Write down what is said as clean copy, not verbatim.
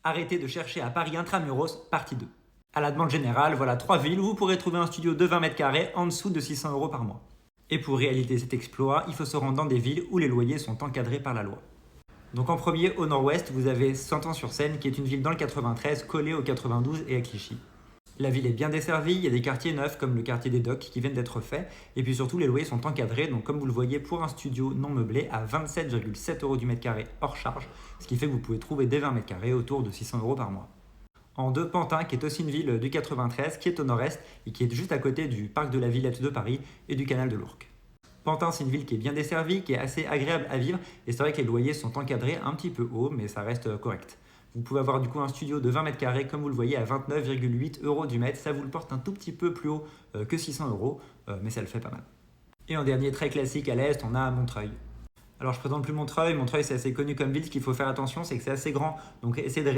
Arrêtez de chercher à Paris Intramuros, partie 2. À la demande générale, voilà 3 villes où vous pourrez trouver un studio de 20 m² en dessous de 600 € par mois. Et pour réaliser cet exploit, il faut se rendre dans des villes où les loyers sont encadrés par la loi. Donc en premier, au nord-ouest, vous avez Saint-Ouen-sur-Seine, qui est une ville dans le 93, collée au 92 et à Clichy. La ville est bien desservie, il y a des quartiers neufs comme le quartier des Docks qui viennent d'être faits, et puis surtout les loyers sont encadrés, donc comme vous le voyez pour un studio non meublé à 27,7 € du mètre carré hors charge, ce qui fait que vous pouvez trouver des 20 m² autour de 600 € par mois. En deux, Pantin, qui est aussi une ville du 93, qui est au nord-est et qui est juste à côté du parc de la Villette de Paris et du canal de l'Ourcq. Pantin, c'est une ville qui est bien desservie, qui est assez agréable à vivre, et c'est vrai que les loyers sont encadrés un petit peu haut, mais ça reste correct. Vous pouvez avoir du coup un studio de 20 m², comme vous le voyez, à 29,8 € du mètre. Ça vous le porte un tout petit peu plus haut que 600 €, mais ça le fait pas mal. Et en dernier, très classique à l'est, on a Montreuil. Alors je présente plus Montreuil. Montreuil, c'est assez connu comme ville. Ce qu'il faut faire attention, c'est que c'est assez grand. Donc essayez de